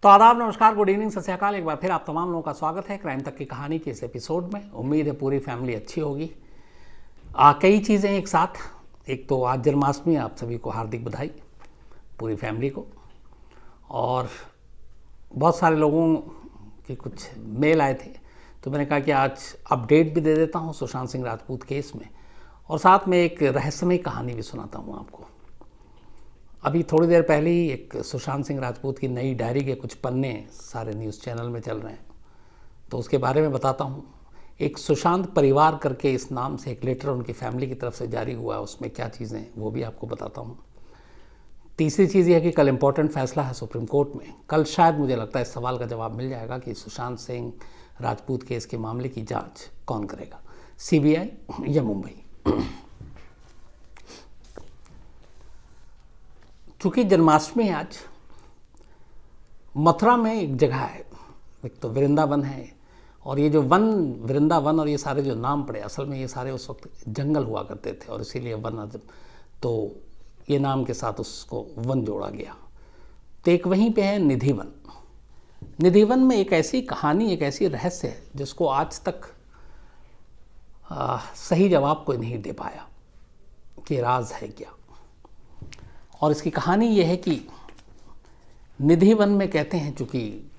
तो आदाब, नमस्कार, गुड इवनिंग, सत श्री अकाल। एक बार फिर आप तमाम लोगों का स्वागत है क्राइम तक की कहानी के इस एपिसोड में। उम्मीद है पूरी फैमिली अच्छी होगी। कई चीज़ें एक साथ। एक तो आज जन्माष्टमी, आप सभी को हार्दिक बधाई, पूरी फैमिली को। और बहुत सारे लोगों के कुछ मेल आए थे, तो मैंने कहा कि आज अपडेट भी दे देता हूँ सुशांत सिंह राजपूत केस में, और साथ में एक रहस्यमय कहानी भी सुनाता हूँ आपको। अभी थोड़ी देर पहले ही एक सुशांत सिंह राजपूत की नई डायरी के कुछ पन्ने सारे न्यूज़ चैनल में चल रहे हैं, तो उसके बारे में बताता हूँ। एक सुशांत परिवार करके इस नाम से एक लेटर उनकी फैमिली की तरफ से जारी हुआ है, उसमें क्या चीज़ें वो भी आपको बताता हूँ। तीसरी चीज़ यह है कि कल इम्पोर्टेंट फैसला है सुप्रीम कोर्ट में। कल शायद मुझे लगता है इस सवाल का जवाब मिल जाएगा कि सुशांत सिंह राजपूत केस के मामले की जाँच कौन करेगा, CBI या मुंबई। चूँकि जन्माष्टमी है आज, मथुरा में एक जगह है, एक तो वृंदावन है, और ये जो वन, वृंदावन और ये सारे जो नाम पड़े, असल में ये सारे उस वक्त जंगल हुआ करते थे और इसीलिए वन, तो ये नाम के साथ उसको वन जोड़ा गया। तो एक वहीं पे है निधिवन। निधिवन में एक ऐसी कहानी, एक ऐसी रहस्य है जिसको आज तक सही जवाब कोई नहीं दे पाया कि राज है क्या। और इसकी कहानी ये है कि निधिवन में कहते हैं, चूँकि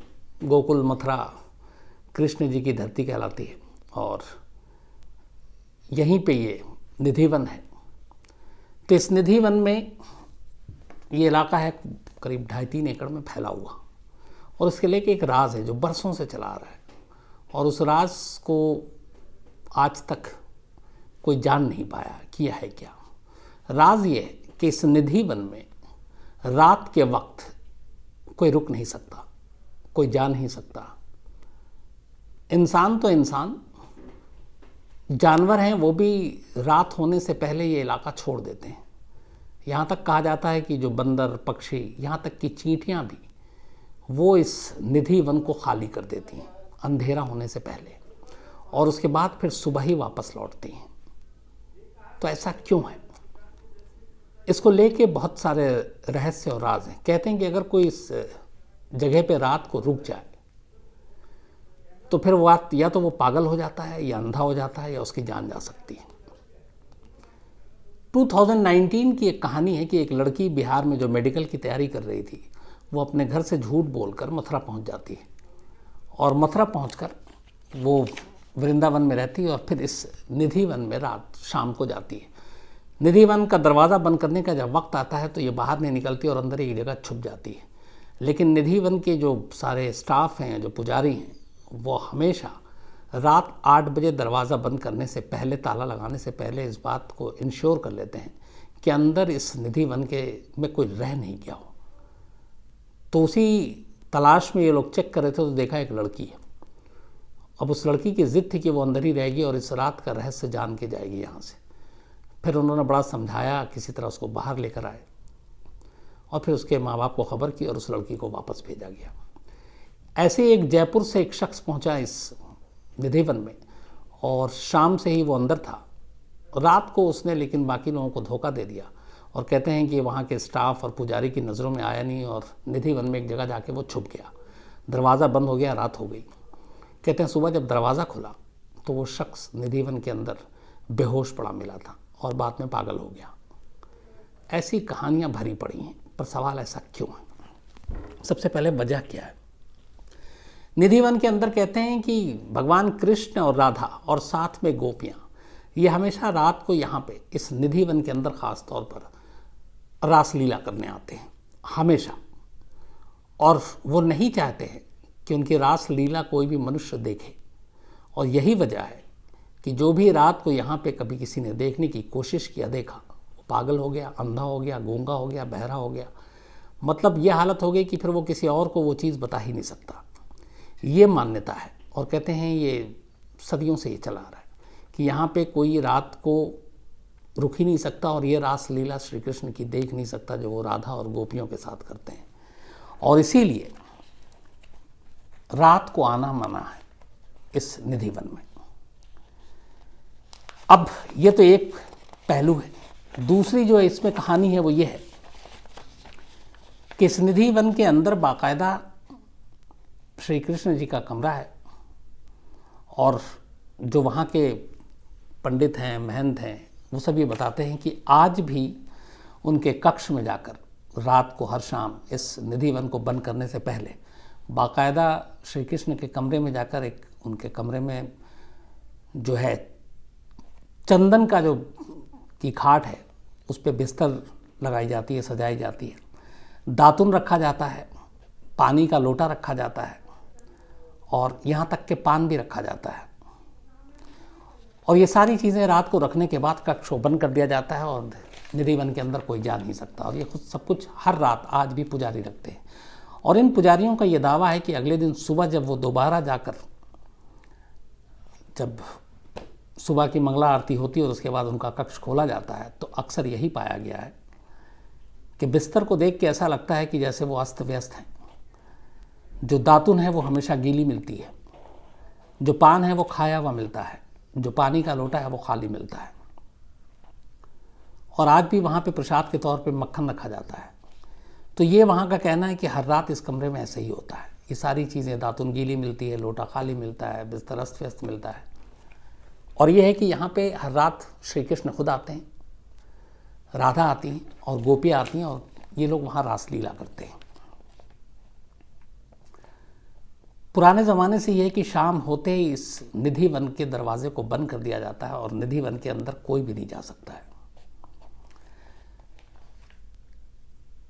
गोकुल मथुरा कृष्ण जी की धरती कहलाती है और यहीं पे ये निधिवन है। तो इस निधिवन में ये इलाका है करीब 2.5-3 एकड़ में फैला हुआ, और इसके लेके एक राज है जो बरसों से चला आ रहा है, और उस राज को आज तक कोई जान नहीं पाया कि यह है क्या। राज ये है कि इस निधिवन में रात के वक्त कोई रुक नहीं सकता, कोई जा नहीं सकता। इंसान तो इंसान, जानवर हैं वो भी रात होने से पहले ये इलाका छोड़ देते हैं। यहाँ तक कहा जाता है कि जो बंदर, पक्षी, यहाँ तक कि चींटियाँ भी, वो इस निधिवन को खाली कर देती हैं अंधेरा होने से पहले, और उसके बाद फिर सुबह ही वापस लौटती हैं। तो ऐसा क्यों है? इसको लेके बहुत सारे रहस्य और राज हैं। कहते हैं कि अगर कोई इस जगह पे रात को रुक जाए तो फिर वो या तो वो पागल हो जाता है, या अंधा हो जाता है, या उसकी जान जा सकती है। 2019 की एक कहानी है कि एक लड़की बिहार में जो मेडिकल की तैयारी कर रही थी, वो अपने घर से झूठ बोलकर मथुरा पहुंच जाती है, और मथुरा पहुंचकर वो वृंदावन में रहती है, और फिर इस निधिवन में रात शाम को जाती है। निधिवन का दरवाज़ा बंद करने का जब वक्त आता है तो ये बाहर नहीं निकलती और अंदर एक जगह छुप जाती है। लेकिन निधिवन के जो सारे स्टाफ हैं, जो पुजारी हैं, वो हमेशा रात 8 बजे दरवाज़ा बंद करने से पहले, ताला लगाने से पहले इस बात को इंश्योर कर लेते हैं कि अंदर इस निधिवन के में कोई रह नहीं गया हो। तो उसी तलाश में ये लोग चेक कर रहे थे तो देखा एक लड़की है। अब उस लड़की की ज़िद थी कि वो अंदर ही रहेगी और इस रात का रहस्य जान के जाएगी यहाँ से। फिर उन्होंने बड़ा समझाया, किसी तरह उसको बाहर लेकर आए, और फिर उसके माँ बाप को खबर की और उस लड़की को वापस भेजा गया। ऐसे एक जयपुर से एक शख्स पहुंचा इस निधिवन में, और शाम से ही वो अंदर था। रात को उसने लेकिन बाकी लोगों को धोखा दे दिया, और कहते हैं कि वहाँ के स्टाफ और पुजारी की नज़रों में आया नहीं, और निधिवन में एक जगह जाके वो छुप गया। दरवाज़ा बंद हो गया, रात हो गई। कहते हैं सुबह जब दरवाज़ा खुला तो वो शख्स निधिवन के अंदर बेहोश पड़ा मिला था, और बाद में पागल हो गया। ऐसी कहानियाँ भरी पड़ी हैं, पर सवाल ऐसा क्यों है? सबसे पहले वजह क्या है? निधिवन के अंदर कहते हैं कि भगवान कृष्ण और राधा और साथ में गोपियाँ, ये हमेशा रात को यहाँ पे इस निधिवन के अंदर ख़ास तौर पर रासलीला करने आते हैं, हमेशा। और वो नहीं चाहते हैं कि उनकी रासलीला कोई भी मनुष्य देखे, और यही वजह है कि जो भी रात को यहाँ पे कभी किसी ने देखने की कोशिश किया, देखा, वो पागल हो गया, अंधा हो गया, गूंगा हो गया, बहरा हो गया। मतलब ये हालत हो गई कि फिर वो किसी और को वो चीज़ बता ही नहीं सकता। ये मान्यता है, और कहते हैं ये सदियों से ये चला आ रहा है कि यहाँ पे कोई रात को रुक ही नहीं सकता, और ये रासलीला श्री कृष्ण की देख नहीं सकता जो वो राधा और गोपियों के साथ करते हैं। और इसीलिए रात को आना मना है इस निधिवन में। अब ये तो एक पहलू है। दूसरी जो इसमें कहानी है वो ये है कि इस निधिवन के अंदर बाकायदा श्री कृष्ण जी का कमरा है और जो वहाँ के पंडित हैं, महंत हैं, वो सब ये बताते हैं कि आज भी उनके कक्ष में जाकर रात को हर शाम इस निधिवन को बंद करने से पहले बाकायदा श्री कृष्ण के कमरे में जाकर एक उनके कमरे में जो है चंदन का जो की खाट है उस पर बिस्तर लगाई जाती है, सजाई जाती है, दातुन रखा जाता है, पानी का लोटा रखा जाता है और यहाँ तक के पान भी रखा जाता है। और ये सारी चीज़ें रात को रखने के बाद कक्ष को बंद कर दिया जाता है और निधिवन के अंदर कोई जा नहीं सकता। और ये खुद सब कुछ हर रात आज भी पुजारी रखते हैं। और इन पुजारियों का ये दावा है कि अगले दिन सुबह जब वो दोबारा जाकर जब सुबह की मंगला आरती होती है और उसके बाद उनका कक्ष खोला जाता है तो अक्सर यही पाया गया है कि बिस्तर को देख के ऐसा लगता है कि जैसे वो अस्त व्यस्त हैं। जो दातुन है वो हमेशा गीली मिलती है, जो पान है वो खाया हुआ मिलता है, जो पानी का लोटा है वो खाली मिलता है। और आज भी वहाँ पे प्रसाद के तौर पे मक्खन रखा जाता है। तो ये वहाँ का कहना है कि हर रात इस कमरे में ऐसे ही होता है। ये सारी चीज़ें, दातुन गीली मिलती है, लोटा खाली मिलता है, बिस्तर अस्त व्यस्त मिलता है। और ये है कि यहाँ पे हर रात श्री कृष्ण खुद आते हैं, राधा आती हैं और गोपियाँ आती हैं और ये लोग वहाँ रासलीला करते हैं। पुराने ज़माने से ये है कि शाम होते ही इस निधिवन के दरवाजे को बंद कर दिया जाता है और निधिवन के अंदर कोई भी नहीं जा सकता है।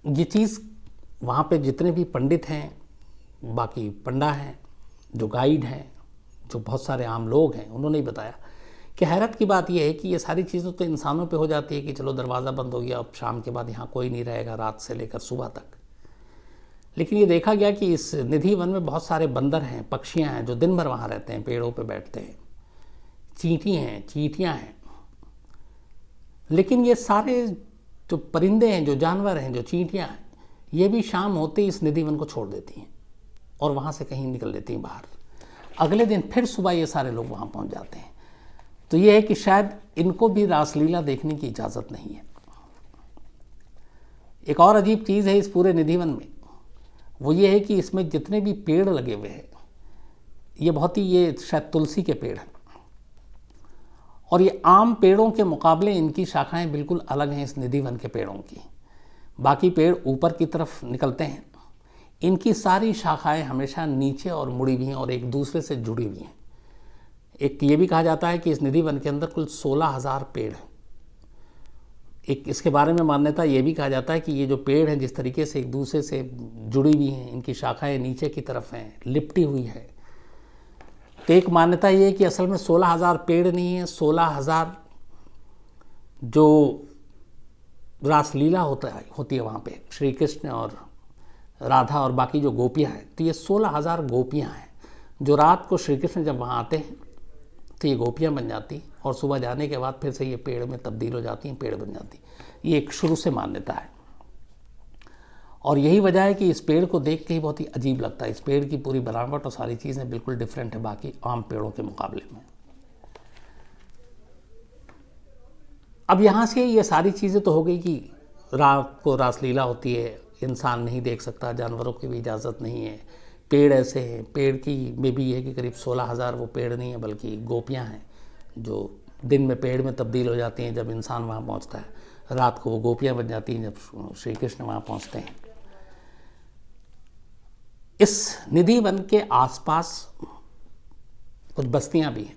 ये चीज़ वहाँ पे जितने भी पंडित हैं, बाकी पंडा हैं, जो गाइड हैं, जो बहुत सारे आम लोग हैं, उन्होंने ही बताया कि हैरत की बात यह है कि ये सारी चीज़ें तो इंसानों पे हो जाती है कि चलो दरवाज़ा बंद हो गया, अब शाम के बाद यहाँ कोई नहीं रहेगा रात से लेकर सुबह तक। लेकिन ये देखा गया कि इस निधिवन में बहुत सारे बंदर हैं, पक्षियाँ हैं जो दिन भर वहाँ रहते हैं, पेड़ों पे बैठते हैं, चींटी हैं, चींटियाँ हैं। लेकिन ये सारे जो परिंदे हैं, जो जानवर हैं, जो चींटियाँ हैं, ये भी शाम होते ही इस निधिवन को छोड़ देती हैं और वहाँ से कहीं निकल लेती हैं बाहर। अगले दिन फिर सुबह ये सारे लोग वहाँ पहुँच जाते हैं। तो ये है कि शायद इनको भी रासलीला देखने की इजाज़त नहीं है। एक और अजीब चीज़ है इस पूरे निधिवन में, वो ये है कि इसमें जितने भी पेड़ लगे हुए हैं ये बहुत ही, ये शायद तुलसी के पेड़ हैं और ये आम पेड़ों के मुकाबले इनकी शाखाएं बिल्कुल अलग हैं इस निधिवन के पेड़ों की। बाकी पेड़ ऊपर की तरफ निकलते हैं, इनकी सारी शाखाएं हमेशा नीचे और मुड़ी हुई हैं और एक दूसरे से जुड़ी हुई हैं। एक ये भी कहा जाता है कि इस निधिवन के अंदर कुल 16,000 पेड़ हैं। एक इसके बारे में मान्यता ये भी कहा जाता है कि ये जो पेड़ हैं जिस तरीके से एक दूसरे से जुड़ी हुई हैं, इनकी शाखाएं नीचे की तरफ हैं, लिपटी हुई है। तो एक मान्यता ये है कि असल में 16,000 पेड़ नहीं है, 16,000 जो रासलीला होती है वहाँ पे श्री कृष्ण और राधा और बाकी जो गोपियाँ हैं, तो ये 16,000 गोपियाँ हैं जो रात को श्री कृष्ण जब वहाँ आते हैं तो ये गोपियाँ बन जाती और सुबह जाने के बाद फिर से ये पेड़ में तब्दील हो जाती हैं, पेड़ बन जाती। ये एक शुरू से मान्यता है और यही वजह है कि इस पेड़ को देख के ही बहुत ही अजीब लगता है। इस पेड़ की पूरी बनावट और सारी चीज़ें बिल्कुल डिफरेंट है बाकी आम पेड़ों के मुकाबले में। अब यहाँ से ये सारी चीज़ें तो हो गई कि रात को रासलीला होती है, इंसान नहीं देख सकता, जानवरों की भी इजाज़त नहीं है, पेड़ ऐसे हैं। पेड़ की में भी है कि करीब 16,000 वो पेड़ नहीं है बल्कि गोपियाँ हैं जो दिन में पेड़ में तब्दील हो जाती हैं जब इंसान वहाँ पहुँचता है, रात को वो गोपियाँ बन जाती हैं जब श्री कृष्ण वहाँ पहुँचते हैं। इस निधिवन के आसपास कुछ बस्तियाँ भी हैं,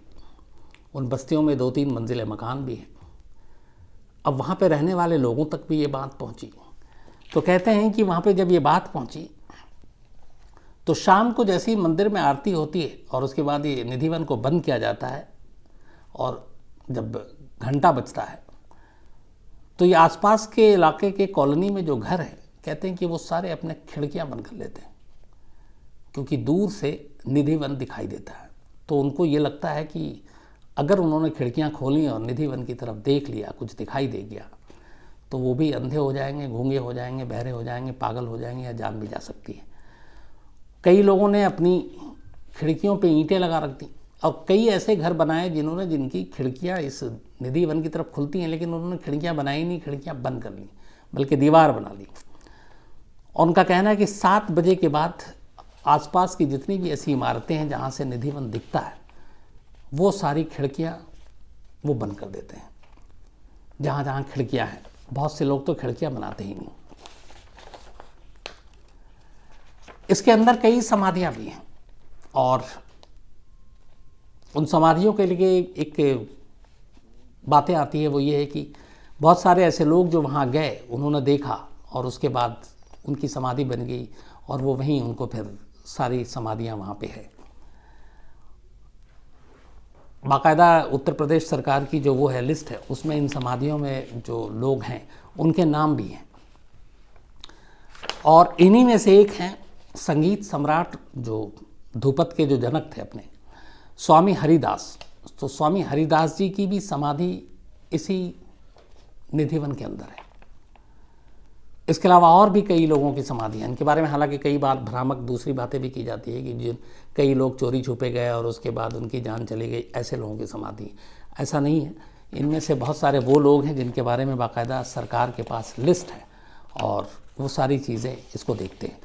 उन बस्तियों में 2-3 मंजिले मकान भी हैं। अब वहाँ पे रहने वाले लोगों तक भी ये बात पहुँची तो कहते हैं कि वहाँ पे जब ये बात पहुँची तो शाम को जैसे ही मंदिर में आरती होती है और उसके बाद ये निधिवन को बंद किया जाता है और जब घंटा बजता है तो ये आसपास के इलाके के कॉलोनी में जो घर हैं, कहते हैं कि वो सारे अपने खिड़कियां बंद कर लेते हैं क्योंकि दूर से निधिवन दिखाई देता है। तो उनको ये लगता है कि अगर उन्होंने खिड़कियां खोली और निधिवन की तरफ देख लिया, कुछ दिखाई दे गया, तो वो भी अंधे हो जाएंगे, गूंगे हो जाएंगे, बहरे हो जाएंगे, पागल हो जाएंगे या जान भी जा सकती है। कई लोगों ने अपनी खिड़कियों पे ईंटें लगा रख दी और कई ऐसे घर बनाए जिनकी खिड़कियां इस निधिवन की तरफ खुलती हैं लेकिन उन्होंने खिड़कियां बनाई नहीं, खिड़कियां बंद कर ली, बल्कि दीवार बना ली। और उनका कहना है कि 7 बजे के बाद आसपास की जितनी भी ऐसी इमारतें हैं जहाँ से निधिवन दिखता है, वो सारी खिड़कियाँ वो बंद कर देते हैं। जहाँ जहाँ खिड़कियाँ हैं, बहुत से लोग तो खिड़कियाँ बनाते ही नहीं। इसके अंदर कई समाधियाँ भी हैं और उन समाधियों के लिए एक बातें आती है, वो ये है कि बहुत सारे ऐसे लोग जो वहाँ गए, उन्होंने देखा और उसके बाद उनकी समाधि बन गई और वो वहीं उनको फिर सारी समाधियाँ वहाँ पे है। बाकायदा उत्तर प्रदेश सरकार की जो वो है लिस्ट है, उसमें इन समाधियों में जो लोग हैं उनके नाम भी हैं। और इन्हीं में से एक हैं संगीत सम्राट, जो ध्रुपद के जो जनक थे अपने, स्वामी हरिदास। तो स्वामी हरिदास जी की भी समाधि इसी निधिवन के अंदर है। इसके अलावा और भी कई लोगों की समाधि हैं। इनके बारे में हालांकि कई बार भ्रामक दूसरी बातें भी की जाती है कि जिन कई लोग चोरी छुपे गए और उसके बाद उनकी जान चली गई, ऐसे लोगों की समाधि। ऐसा नहीं है। इनमें से बहुत सारे वो लोग हैं जिनके बारे में बाकायदा सरकार के पास लिस्ट है और वो सारी चीज़ें इसको देखते हैं।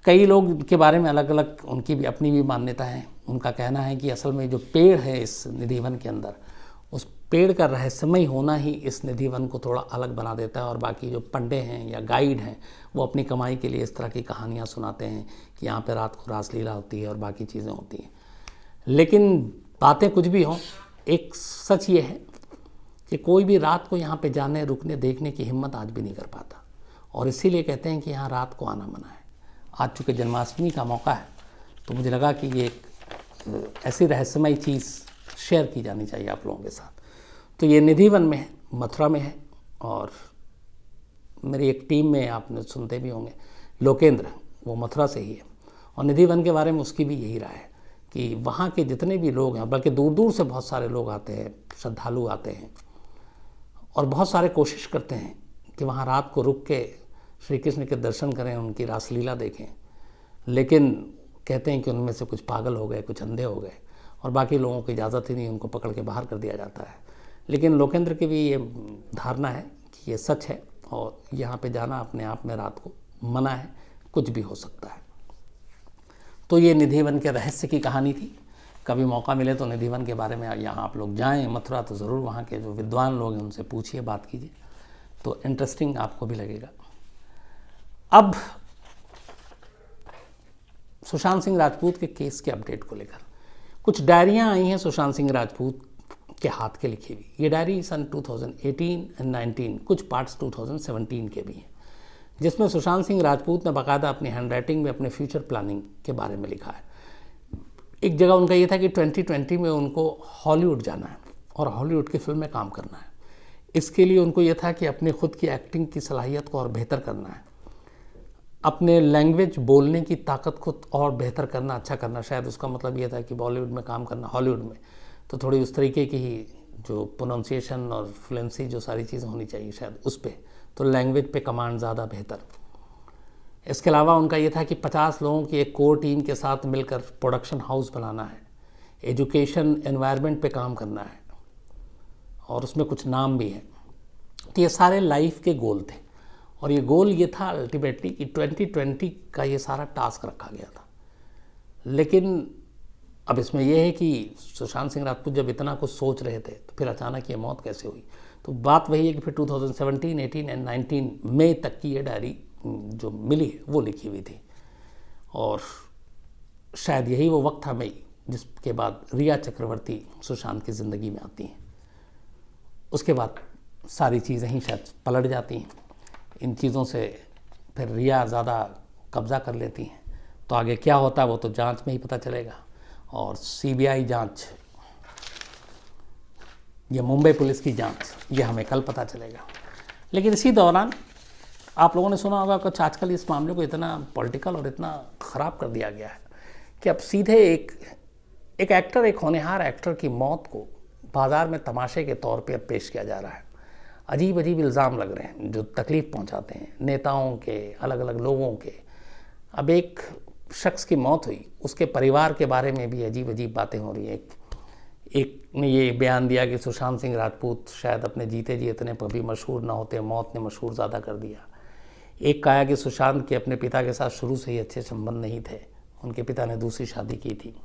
कई लोग के बारे में अलग अलग उनकी भी अपनी भी मान्यता है। उनका कहना है कि असल में जो पेड़ है इस निधिवन के अंदर, उस पेड़ का रहस्यमय होना ही इस निधिवन को थोड़ा अलग बना देता है। और बाकी जो पंडे हैं या गाइड हैं, वो अपनी कमाई के लिए इस तरह की कहानियाँ सुनाते हैं कि यहाँ पे रात को रासलीला होती है और बाकी चीज़ें होती हैं। लेकिन बातें कुछ भी हों, एक सच ये है कि कोई भी रात को यहाँ पे जाने, रुकने, देखने की हिम्मत आज भी नहीं कर पाता। और इसीलिए कहते हैं कि यहाँ रात को आना मना है। आज चूँकि जन्माष्टमी का मौका है, तो मुझे लगा कि ये एक ऐसी रहस्यमय चीज़ शेयर की जानी चाहिए आप लोगों के साथ। तो ये निधिवन में है, मथुरा में है। और मेरी एक टीम में आपने सुनते भी होंगे लोकेंद्र, वो मथुरा से ही है। और निधिवन के बारे में उसकी भी यही राय है कि वहाँ के जितने भी लोग हैं, बल्कि दूर दूर से बहुत सारे लोग आते हैं, श्रद्धालु आते हैं और बहुत सारे कोशिश करते हैं कि वहाँ रात को रुक के श्री कृष्ण के दर्शन करें, उनकी रासलीला देखें। लेकिन कहते हैं कि उनमें से कुछ पागल हो गए, कुछ अंधे हो गए और बाकी लोगों को इजाज़त ही नहीं, उनको पकड़ के बाहर कर दिया जाता है। लेकिन लोकेंद्र की भी ये धारणा है कि ये सच है और यहाँ पे जाना अपने आप में रात को मना है, कुछ भी हो सकता है। तो ये निधिवन के रहस्य की कहानी थी। कभी मौका मिले तो निधिवन के बारे में यहाँ आप लोग जाएं मथुरा, तो ज़रूर वहाँ के जो विद्वान लोग हैं उनसे पूछिए, बात कीजिए, तो इंटरेस्टिंग आपको भी लगेगा। अब सुशांत सिंह राजपूत के केस के अपडेट को लेकर कुछ डायरियाँ आई हैं सुशांत सिंह राजपूत के हाथ के लिखी हुई। ये डायरी सन 2018 और 19, कुछ पार्ट्स 2017 के भी हैं, जिसमें सुशांत सिंह राजपूत ने बाकायदा अपनी हैंडराइटिंग में अपने फ्यूचर प्लानिंग के बारे में लिखा है। एक जगह उनका ये था कि 2020 में उनको हॉलीवुड जाना है और हॉलीवुड की फिल्म में काम करना है। इसके लिए उनको ये था कि अपने खुद की एक्टिंग की सलाहियत को और बेहतर करना है, अपने लैंग्वेज बोलने की ताकत को और बेहतर करना, अच्छा करना। शायद उसका मतलब ये था कि बॉलीवुड में काम करना, हॉलीवुड में, तो थोड़ी उस तरीके की ही जो प्रोनाउंसिएशन और फ्लुएंसी जो सारी चीज़ें होनी चाहिए, शायद उस पर, तो लैंग्वेज पे कमांड ज़्यादा बेहतर। इसके अलावा उनका ये था कि 50 लोगों की एक कोर टीम के साथ मिलकर प्रोडक्शन हाउस बनाना है, एजुकेशन एनवायरनमेंट पे काम करना है और उसमें कुछ नाम भी हैं। तो ये सारे लाइफ के गोल थे और ये गोल ये था अल्टीमेटली कि 2020 का ये सारा टास्क रखा गया था। लेकिन अब इसमें यह है कि सुशांत सिंह राजपूत जब इतना कुछ सोच रहे थे तो फिर अचानक ये मौत कैसे हुई। तो बात वही है कि फिर 2017, 18 और 19 मई तक की ये डायरी जो मिली है वो लिखी हुई थी। और शायद यही वो वक्त था मई जिसके बाद रिया चक्रवर्ती सुशांत की ज़िंदगी में आती हैं। उसके बाद सारी चीज़ें ही शायद पलट जाती हैं। इन चीज़ों से फिर रिया ज़्यादा कब्ज़ा कर लेती हैं। तो आगे क्या होता है वो तो जांच में ही पता चलेगा। और सीबीआई जांच या मुंबई पुलिस की जांच, ये हमें कल पता चलेगा। लेकिन इसी दौरान आप लोगों ने सुना होगा कुछ आजकल इस मामले को इतना पॉलिटिकल और इतना ख़राब कर दिया गया है कि अब सीधे एक एक्टर, एक होनहार एक्टर की मौत को बाज़ार में तमाशे के तौर पे अब पेश किया जा रहा है। अजीब अजीब इल्ज़ाम लग रहे हैं जो तकलीफ़ पहुंचाते हैं नेताओं के, अलग अलग लोगों के। अब एक शख्स की मौत हुई, उसके परिवार के बारे में भी अजीब अजीब बातें हो रही हैं। एक ने ये बयान दिया कि सुशांत सिंह राजपूत शायद अपने जीते जी इतने कभी मशहूर ना होते, मौत ने मशहूर ज़्यादा कर दिया। एक कहा कि सुशांत के अपने पिता के साथ शुरू से ही अच्छे संबंध नहीं थे, उनके पिता ने दूसरी शादी की थी।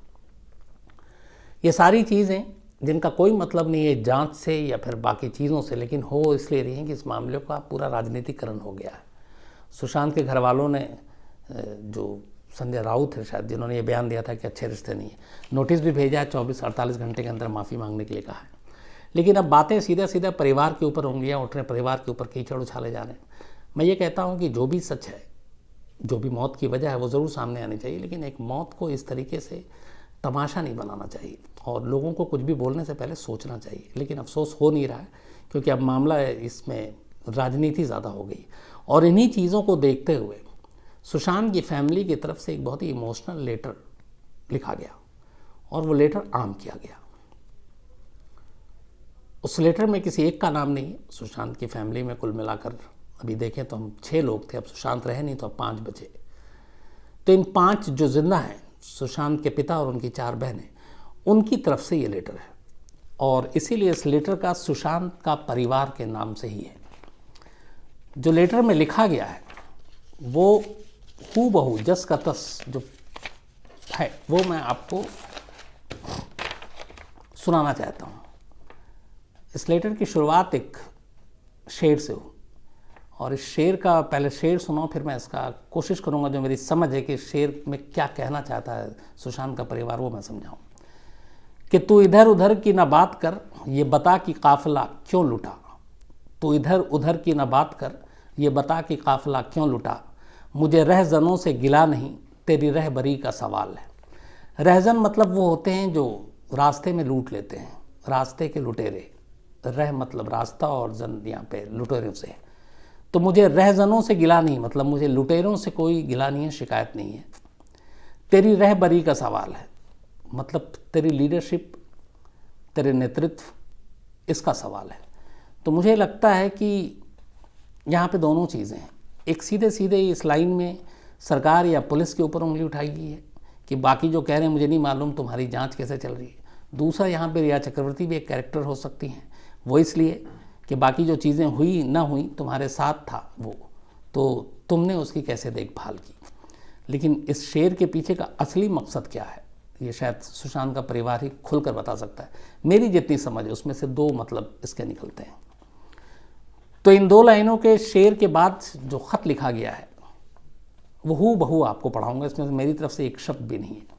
ये सारी चीज़ें जिनका कोई मतलब नहीं है जांच से या फिर बाकी चीज़ों से, लेकिन हो इसलिए रही हैं कि इस मामले का पूरा राजनीतिकरण हो गया है। सुशांत के घर वालों ने, जो संजय राउत है शायद, जिन्होंने ये बयान दिया था कि अच्छे रिश्ते नहीं है, नोटिस भी भेजा है, 24-48 घंटे के अंदर माफ़ी मांगने के लिए कहा है। लेकिन अब बातें सीधा सीधा परिवार के ऊपर उंगलियां उठ रहे हैं, परिवार के ऊपर कीचड़ उछाले जा रहे हैं। मैं ये कहता हूँ कि जो भी सच है, जो भी मौत की वजह है, वो ज़रूर सामने आनी चाहिए, लेकिन एक मौत को इस तरीके से तमाशा नहीं बनाना चाहिए और लोगों को कुछ भी बोलने से पहले सोचना चाहिए। लेकिन अफसोस हो नहीं रहा है, क्योंकि अब मामला इसमें राजनीति ज़्यादा हो गई। और इन्हीं चीज़ों को देखते हुए सुशांत की फैमिली की तरफ से एक बहुत ही इमोशनल लेटर लिखा गया और वो लेटर आम किया गया। उस लेटर में किसी एक का नाम नहीं है। सुशांत की फैमिली में कुल मिलाकर अभी देखें तो हम 6 लोग थे, अब सुशांत रहे नहीं तो अब 5 बचे। तो इन 5 जो जिंदा हैं, सुशांत के पिता और उनकी 4 बहनें, उनकी तरफ से ये लेटर है और इसीलिए इस लेटर का सुशांत का परिवार के नाम से ही है। जो लेटर में लिखा गया है वो हूबहू जस का तस जो है वो मैं आपको सुनाना चाहता हूँ। इस लेटर की शुरुआत एक शेर से हो और इस शेर का पहले शेर सुनाओ, फिर मैं इसका कोशिश करूँगा जो मेरी समझ है कि शेर में क्या कहना चाहता है सुशांत का परिवार, वो मैं समझाऊँ। कि तू इधर उधर की ना बात कर, ये बता कि काफिला क्यों लुटा। तू इधर उधर की ना बात कर, ये बता कि काफिला क्यों लुटा। मुझे रहजनों से गिला नहीं, तेरी रहबरी का सवाल है। रहजन मतलब वो होते हैं जो रास्ते में लूट लेते हैं, रास्ते के लुटेरे। रह मतलब रास्ता और जन यहाँ पे लुटेरों से। तो मुझे रहजनों से गिला नहीं, मतलब मुझे लुटेरों से कोई गिला नहीं है, शिकायत नहीं है। तेरी रहबरी का सवाल है, मतलब तेरी लीडरशिप, तेरे नेतृत्व, इसका सवाल है। तो मुझे लगता है कि यहाँ पे दोनों चीज़ें हैं। एक सीधे सीधे इस लाइन में सरकार या पुलिस के ऊपर उंगली उठाई गई है कि बाकी जो कह रहे हैं मुझे नहीं मालूम तुम्हारी जांच कैसे चल रही है। दूसरा, यहाँ पे रिया चक्रवर्ती भी एक कैरेक्टर हो सकती हैं, वो इसलिए कि बाकी जो चीज़ें हुई ना हुई तुम्हारे साथ था वो, तो तुमने उसकी कैसे देखभाल की। लेकिन इस शेर के पीछे का असली मकसद क्या है, ये शायद सुशांत का परिवार ही खुलकर बता सकता है। मेरी जितनी समझ है उसमें से 2 मतलब इसके निकलते हैं। तो इन 2 लाइनों के शेर के बाद जो ख़त लिखा गया है वो हूबहू आपको पढ़ाऊंगा, इसमें मेरी तरफ से एक शब्द भी नहीं है।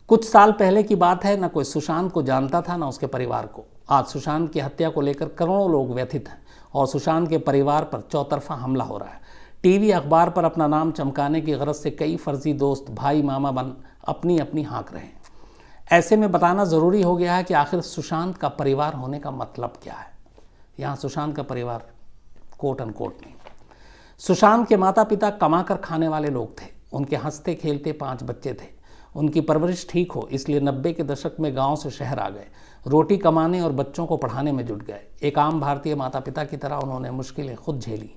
कुछ साल पहले की बात है, ना कोई सुशांत को जानता था ना उसके परिवार को। आज सुशांत की हत्या को लेकर करोड़ों लोग व्यथित हैं और सुशांत के परिवार पर चौतरफा हमला हो रहा है। टीवी अखबार पर अपना नाम चमकाने की गरज से कई फर्जी दोस्त भाई मामा बन अपनी अपनी हाँक रहे हैं। ऐसे में बताना ज़रूरी हो गया है कि आखिर सुशांत का परिवार होने का मतलब क्या है। यहाँ सुशांत का परिवार कोट अनकोट नहीं। सुशांत के माता पिता कमाकर खाने वाले लोग थे, उनके हंसते खेलते 5 बच्चे थे। उनकी परवरिश ठीक हो इसलिए 90 के दशक में गांव से शहर आ गए, रोटी कमाने और बच्चों को पढ़ाने में जुट गए। एक आम भारतीय माता पिता की तरह उन्होंने मुश्किलें खुद झेली,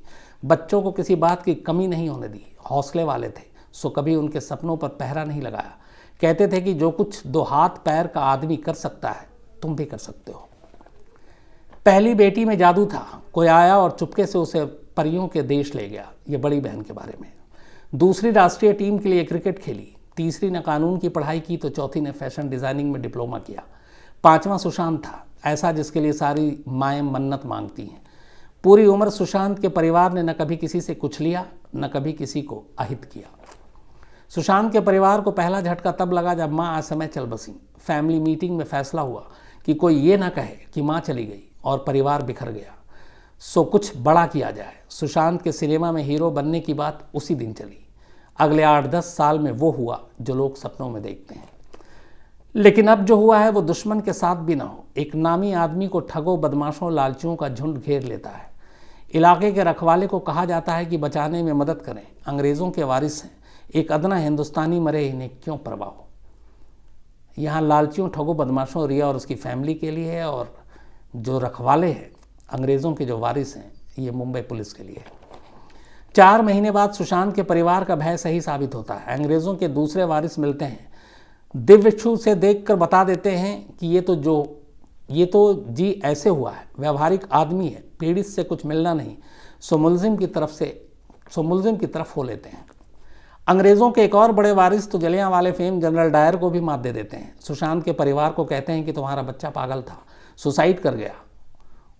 बच्चों को किसी बात की कमी नहीं होने दी। हौसले वाले थे, सो कभी उनके सपनों पर पहरा नहीं लगाया। कहते थे कि जो कुछ 2 हाथ पैर का आदमी कर सकता है तुम भी कर सकते हो। पहली बेटी में जादू था, कोई आया और चुपके से उसे परियों के देश ले गया। ये बड़ी बहन के बारे में। दूसरी राष्ट्रीय टीम के लिए क्रिकेट खेली, तीसरी ने कानून की पढ़ाई की तो चौथी ने फैशन डिज़ाइनिंग में डिप्लोमा किया। 5वां सुशांत था, ऐसा जिसके लिए सारी माएँ मन्नत मांगती हैं। पूरी उम्र सुशांत के परिवार ने न कभी किसी से कुछ लिया न कभी किसी को अहित किया। सुशांत के परिवार को पहला झटका तब लगा जब माँ असमय चल बसी। फैमिली मीटिंग में फैसला हुआ कि कोई ये ना कहे कि माँ चली गई और परिवार बिखर गया, सो कुछ बड़ा किया जाए। सुशांत के सिनेमा में हीरो बनने की बात उसी दिन चली। अगले 8-10 साल में वो हुआ जो लोग सपनों में देखते हैं। लेकिन अब जो हुआ है वो दुश्मन के साथ भी ना हो। एक नामी आदमी को ठगों बदमाशों लालचियों का झुंड घेर लेता है। इलाके के रखवाले को कहा जाता है कि बचाने में मदद करें, अंग्रेज़ों के वारिस हैं, एक अदना हिंदुस्तानी मरे इन्हें क्यों परवाह हो। यहाँ लालचियों ठगों बदमाशों रिया और उसकी फैमिली के लिए है, और जो रखवाले हैं अंग्रेज़ों के जो वारिस हैं ये मुंबई पुलिस के लिए है। 4 महीने बाद सुशांत के परिवार का भय सही साबित होता है। अंग्रेज़ों के दूसरे वारिस मिलते हैं, दिव्यचक्षु से देखकर बता देते हैं कि ये तो जी ऐसे हुआ है, व्यवहारिक आदमी है, पीड़ित से कुछ मिलना नहीं, सो मुलजिम की तरफ हो लेते हैं। अंग्रेज़ों के एक और बड़े वारिस तो जलियांवाले फेम जनरल डायर को भी मात दे देते हैं। सुशांत के परिवार को कहते हैं कि तुम्हारा बच्चा पागल था, सुसाइड कर गया,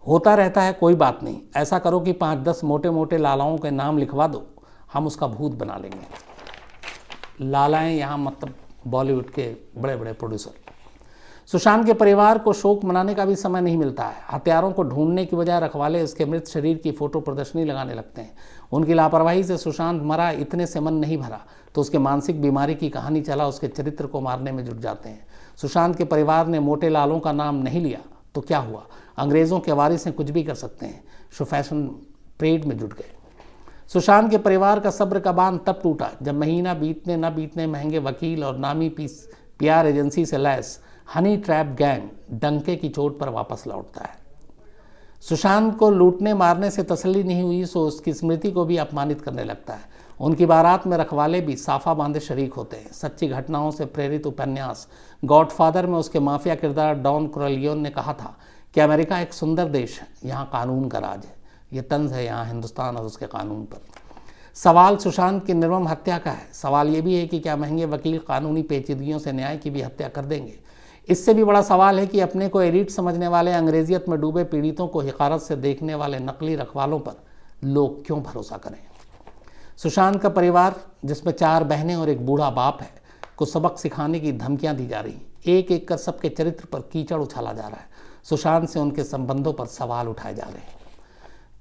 होता रहता है, कोई बात नहीं, ऐसा करो कि 5-10 मोटे मोटे लालाओं के नाम लिखवा दो, हम उसका भूत बना लेंगे। लालाएं यहाँ मतलब बॉलीवुड के बड़े बड़े प्रोड्यूसर। सुशांत के परिवार को शोक मनाने का भी समय नहीं मिलता है। हत्यारों को ढूंढने की बजाय रखवाले इसके मृत शरीर की फोटो प्रदर्शनी लगाने लगते हैं। उनकी लापरवाही से सुशांत मरा इतने से मन नहीं भरा तो उसके मानसिक बीमारी की कहानी चला उसके चरित्र को मारने में जुट जाते हैं। सुशांत के परिवार ने मोटे लालों का नाम नहीं लिया तो क्या हुआ, अंग्रेज़ों के वारिस हैं, कुछ भी कर सकते हैं। सो फैशन परेड में जुट गए। सुशांत के परिवार का सब्र का बांध तब टूटा जब महीना बीतने न बीतने महंगे वकील और नामी PR एजेंसी से लैस हनी ट्रैप गैंग डंके की चोट पर वापस लौटता है। सुशांत को लूटने मारने से तसल्ली नहीं हुई सो उसकी स्मृति को भी अपमानित करने लगता है। उनकी बारात में रखवाले भी साफा बांधे शरीक होते हैं। सच्ची घटनाओं से प्रेरित उपन्यास गॉडफादर में उसके माफिया किरदार डॉन कोरलियोन ने कहा था कि अमेरिका एक सुंदर देश है, यहाँ कानून का राज है। ये तंज है यहाँ हिंदुस्तान और उसके कानून पर। सवाल सुशांत की निर्मम हत्या का है। सवाल ये भी है कि क्या महंगे वकील कानूनी पेचीदगियों से न्याय की भी हत्या कर देंगे। इससे भी बड़ा सवाल है कि अपने को एलिट समझने वाले, अंग्रेजियत में डूबे पीड़ितों को हिकारत से देखने वाले नकली रखवालों पर लोग क्यों भरोसा करें। सुशांत का परिवार, जिसमें 4 बहनें और एक बूढ़ा बाप है, को सबक सिखाने की धमकियां दी जा रही। एक एक कर सबके चरित्र पर कीचड़ उछाला जा रहा है। सुशांत से उनके संबंधों पर सवाल उठाए जा रहे हैं।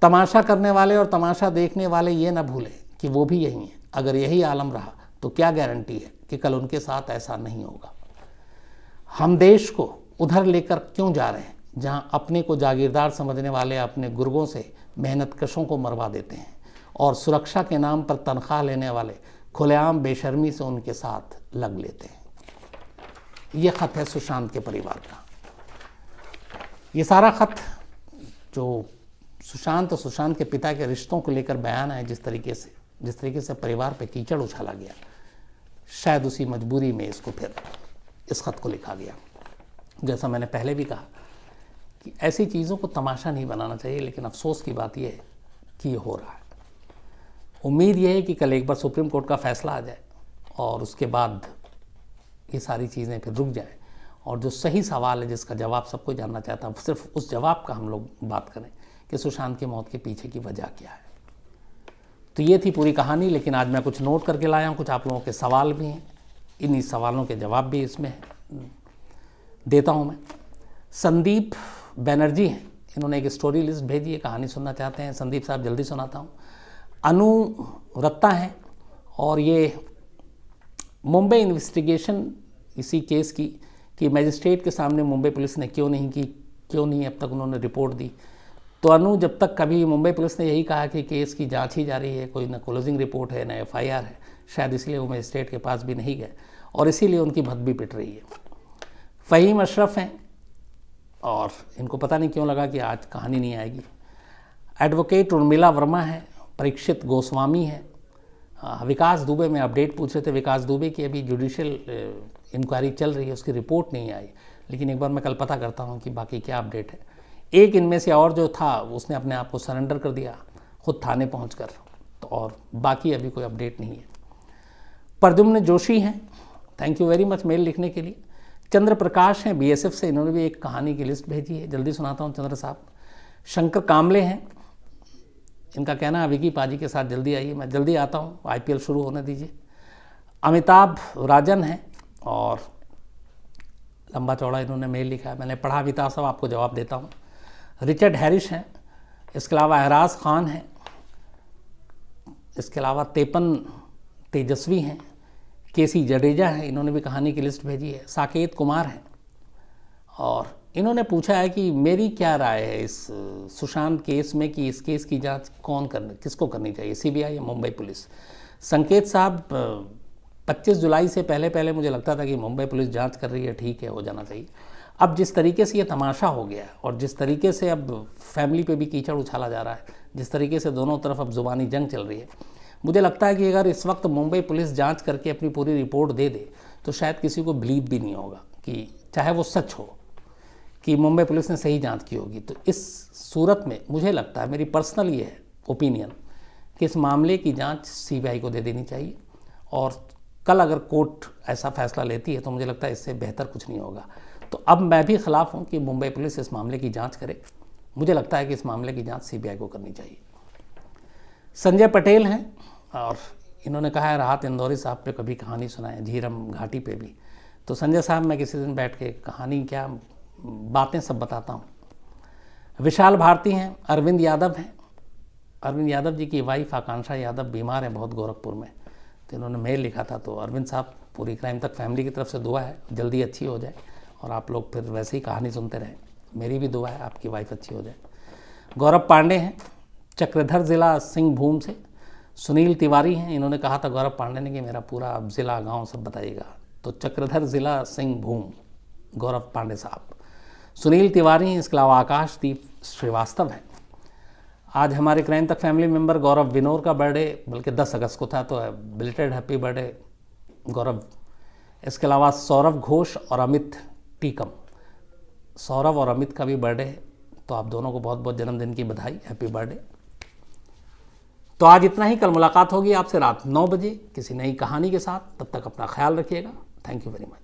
तमाशा करने वाले और तमाशा देखने वाले ये न भूलें कि वो भी यही हैं। अगर यही आलम रहा तो क्या गारंटी है कि कल उनके साथ ऐसा नहीं होगा। हम देश को उधर लेकर क्यों जा रहे हैं जहां अपने को जागीरदार समझने वाले अपने गुर्गों से मेहनतकशों को मरवा देते हैं और सुरक्षा के नाम पर तनख्वाह लेने वाले खुलेआम बेशर्मी से उनके साथ लग लेते हैं। ये खत है सुशांत के परिवार का। ये सारा खत जो सुशांत और सुशांत के पिता के रिश्तों को लेकर बयान है, जिस तरीके से परिवार पे कीचड़ उछाला गया, शायद उसी मजबूरी में इसको फिर इस खत को लिखा गया। जैसा मैंने पहले भी कहा कि ऐसी चीज़ों को तमाशा नहीं बनाना चाहिए, लेकिन अफसोस की बात यह है कि ये हो रहा है। उम्मीद यह है कि कल एक बार सुप्रीम कोर्ट का फैसला आ जाए और उसके बाद ये सारी चीज़ें फिर रुक जाएं और जो सही सवाल है जिसका जवाब सबको जानना चाहता हूँ, सिर्फ उस जवाब का हम लोग बात करें कि सुशांत की मौत के पीछे की वजह क्या है। तो ये थी पूरी कहानी, लेकिन आज मैं कुछ नोट करके लाया हूँ, कुछ आप लोगों के सवाल भी हैं, इन्हीं सवालों के जवाब भी इसमें देता हूँ मैं। संदीप बनर्जी हैं, इन्होंने एक स्टोरी लिस्ट भेजी है, कहानी सुनना चाहते हैं। संदीप साहब जल्दी सुनाता हूँ। अनु रत्ता हैं और ये मुंबई इन्वेस्टिगेशन इसी केस की कि मैजिस्ट्रेट के सामने मुंबई पुलिस ने क्यों नहीं अब तक उन्होंने रिपोर्ट दी। तो अनु, जब तक कभी मुंबई पुलिस ने यही कहा कि केस की जांच ही जारी है, कोई न क्लोजिंग रिपोर्ट है न FIR है, शायद इसलिए वो मैजिस्ट्रेट के पास भी नहीं गए और इसीलिए उनकी भद भी पिट रही है। फ़हीम अशरफ हैं और इनको पता नहीं क्यों लगा कि आज कहानी नहीं आएगी। एडवोकेट उर्मिला वर्मा है, परीक्षित गोस्वामी है। विकास दुबे में अपडेट पूछ रहे थे। विकास दुबे की अभी जुडिशियल इंक्वायरी चल रही है, उसकी रिपोर्ट नहीं आई, लेकिन एक बार मैं कल पता करता हूँ कि बाकी क्या अपडेट है। एक इनमें से और जो था उसने अपने आप को सरेंडर कर दिया खुद थाने पहुँचकर, तो और बाकी अभी कोई अपडेट नहीं है। प्रद्युम्न जोशी हैं, thank you very much mail लिखने के लिए। चंद्र प्रकाश हैं BSF से, इन्होंने भी एक कहानी की लिस्ट भेजी है, जल्दी सुनाता हूँ चंद्र साहब। शंकर कामले हैं, इनका कहना है विकी पाजी के साथ जल्दी आइए, मैं जल्दी आता हूँ, IPL शुरू होने दीजिए। अमिताभ राजन हैं और लंबा चौड़ा इन्होंने मेल लिखा है, मैंने पढ़ा। अमिताभ साहब आपको जवाब देता हूँ। रिचर्ड हैरिस हैं, इसके अलावा एहराज खान हैं, इसके अलावा तेपन तेजस्वी हैं, KC जडेजा हैं, इन्होंने भी कहानी की लिस्ट भेजी है। साकेत कुमार हैं और इन्होंने पूछा है कि मेरी क्या राय है इस सुशांत केस में कि इस केस की जांच किसको करनी चाहिए, CBI या मुंबई पुलिस। संकेत साहब, 25 जुलाई से पहले मुझे लगता था कि मुंबई पुलिस जांच कर रही है, ठीक है, हो जाना चाहिए। अब जिस तरीके से ये तमाशा हो गया और जिस तरीके से अब फैमिली पे भी कीचड़ उछाला जा रहा है, जिस तरीके से दोनों तरफ अब ज़ुबानी जंग चल रही है, मुझे लगता है कि अगर इस वक्त मुंबई पुलिस जांच करके अपनी पूरी रिपोर्ट दे दे तो शायद किसी को बिलीव भी नहीं होगा कि चाहे वो सच हो कि मुंबई पुलिस ने सही जांच की होगी। तो इस सूरत में मुझे लगता है, मेरी पर्सनल ये है ओपिनियन, कि इस मामले की जांच CBI को दे देनी चाहिए और कल अगर कोर्ट ऐसा फैसला लेती है तो मुझे लगता है इससे बेहतर कुछ नहीं होगा। तो अब मैं भी खिलाफ हूँ कि मुंबई पुलिस इस मामले की जांच करे। मुझे लगता है कि इस मामले की जांच सीबीआई को करनी चाहिए। संजय पटेल हैं और इन्होंने कहा है राहत इंदौरी साहब पे कभी कहानी सुनाए, झीरम घाटी पे भी। तो संजय साहब, मैं किसी दिन बैठ के कहानी क्या बातें सब बताता हूँ। विशाल भारती हैं, अरविंद यादव हैं। अरविंद यादव जी की वाइफ आकांक्षा यादव बीमार है बहुत गोरखपुर में, तो इन्होंने मेल लिखा था। तो अरविंद साहब, पूरी क्राइम तक फैमिली की तरफ से दुआ है जल्दी अच्छी हो जाए और आप लोग फिर वैसे ही कहानी सुनते रहें। मेरी भी दुआ है आपकी वाइफ अच्छी हो जाए। गौरव पांडे हैं, चक्रधर ज़िला सिंहभूम से। सुनील तिवारी हैं, इन्होंने कहा था गौरव पांडे ने कि मेरा पूरा ज़िला गांव सब बताइएगा, तो चक्रधर ज़िला सिंहभूम, गौरव पांडे साहब। सुनील तिवारी हैं, इसके अलावा आकाशदीप श्रीवास्तव हैं। आज हमारे क्राइम तक फैमिली मेंबर गौरव विनोर का बर्थडे, बल्कि 10 अगस्त को था, तो बिलेटेड हैप्पी बर्थडे गौरव। इसके अलावा सौरभ घोष और अमित टीकम, सौरभ और अमित का भी बर्थडे है, तो आप दोनों को बहुत बहुत जन्मदिन की बधाई, हैप्पी बर्थडे। तो आज इतना ही, कल मुलाकात होगी आपसे रात 9 बजे किसी नई कहानी के साथ। तब तक अपना ख्याल रखिएगा। Thank you very much.